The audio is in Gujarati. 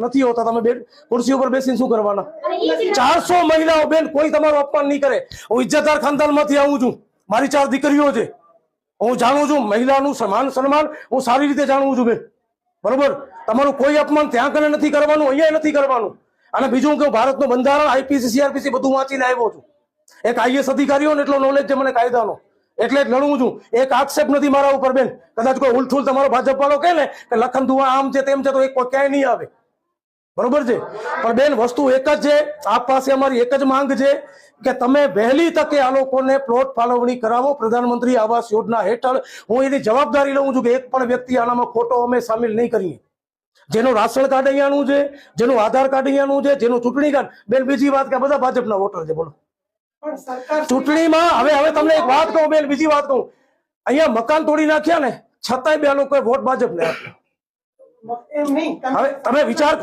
નથી હોતા, તમે બેન ખુરશી ઉપર બેસીને શું કરવાના? 400 મહિલાઓ બેન, કોઈ તમારું અપમાન નહીં કરે. હું ઇજ્જતદાર ખાનદાનમાંથી આવું છું, મારી 4 દીકરીઓ છે, હું જાણું છું મહિલાનું સન્માન હું સારી રીતે જાણું છું બેન, બરોબર? તમારું કોઈ અપમાન ત્યાં કને નથી કરવાનું, અહીંયા નથી કરવાનું. અને બીજું કે ભારતનું બંધારણ, આઈપીસી, સીઆરપીસી બધું વાંચીને આવ્યો છું. એક આઈએસ અધિકારીઓને એટલો નોલેજ છે મને કાયદાનો, એટલે જ લડું છું. એક આક્ષેપ નથી મારા ઉપર બેન. કદાચ કોઈ ઉલથુલ તમારો ભાજપ વાળો કહે ને કે લખન દુઆ આમ છે તેમ છે, તો એક ક્યાંય નહીં આવે, બરોબર છે? પણ બેન વસ્તુ એક જ છે, આપ પાસે અમારી એક જ માંગ છે કે તમે વહેલી તકે આ લોકોને પ્લોટ ફાળવણી કરાવો પ્રધાનમંત્રી આવાસ યોજના હેઠળ. હું એની જવાબદારી લઉં છું કે એક પણ વ્યક્તિ આનામાં ખોટો અમે સામેલ નહીં કરીએ. જેનું રાશન કાર્ડ અહીંયાનું છે, જેનું આધાર કાર્ડ અહીંયાનું છે, જેનું ચૂંટણી કાર્ડ. બેન બીજી વાત કે બધા ભાજપના વોટર છે, બોલો ચૂંટણીમાં. હવે તમને એક વાત કહું બેન, બીજી વાત કહું, અહીંયા મકાન તોડી નાખ્યા ને છતાંય બે લોકોએ વોટ ભાજપને આપ્યો. હવે તમે વિચાર